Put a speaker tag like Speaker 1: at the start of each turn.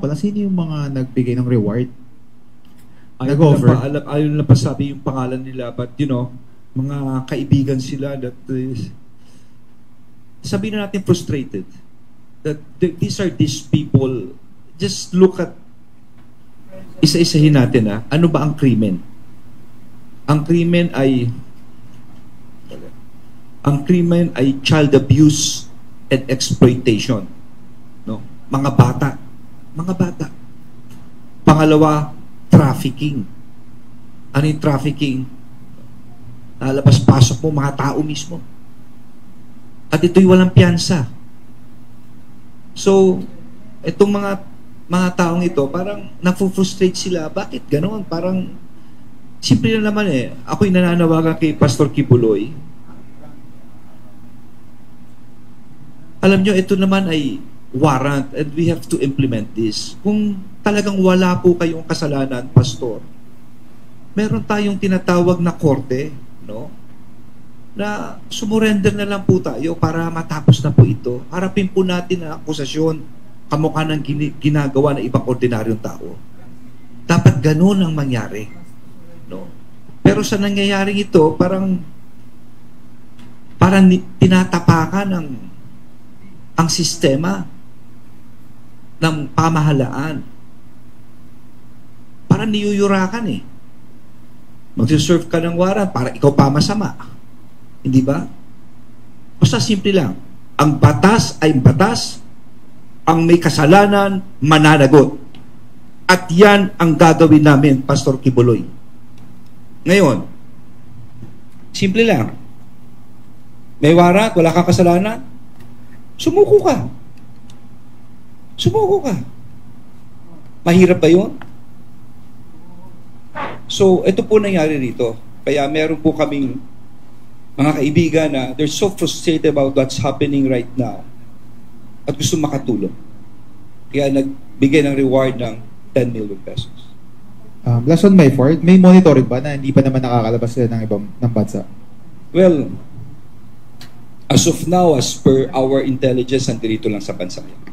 Speaker 1: pala, sino yung mga nagbigay ng reward?
Speaker 2: Nag-offer? Ayaw na pa sabi yung pangalan nila, but you know, mga kaibigan sila that sabihin na natin frustrated. That these people, just look at, isa-isahin natin ano ba ang krimen? Ang krimen ay child abuse and exploitation. No? Mga bata. Pangalawa, trafficking. Ano yung trafficking? Lalabas-pasok mo mga tao mismo. At ito'y walang piyansa. So, itong mga taong ito, parang na-frustrate sila. Bakit ganoon? Parang, simple na naman ako'y nananawagan kay Pastor Kibuloy. Alam nyo, ito naman ay warrant and we have to implement this. Kung talagang wala po kayong kasalanan, Pastor, meron tayong tinatawag na korte, no? Na sumurrender na lang po tayo para matapos na po ito. Harapin po natin ang akusasyon kamukha ng ginagawa ng ibang ordinaryong tao. Dapat ganun ang mangyari. No? Pero sa nangyayaring ito, parang tinatapakan ang sistema ng pamahalaan. Parang niyuyurakan Magsiserve ka ng warrant para ikaw pa masama. Hindi ba? Basta simple lang. Ang batas ay batas, ang may kasalanan, mananagot. At yan ang gagawin namin, Pastor Kibuloy. Ngayon, simple lang. May warrant, wala kang kasalanan, sumuko ka. Sumuko ka. Mahirap ba yun? So, ito po nangyari rito. Kaya meron po kaming mga kaibigan na they're so frustrated about what's happening right now at gusto makatulong. Kaya nagbigay ng reward ng 10 million pesos.
Speaker 1: Last on my part, may monitoring ba na hindi pa naman nakakalabas sila ng bansa?
Speaker 2: Well, as of now, as per our intelligence, nandito lang sa bansa yan.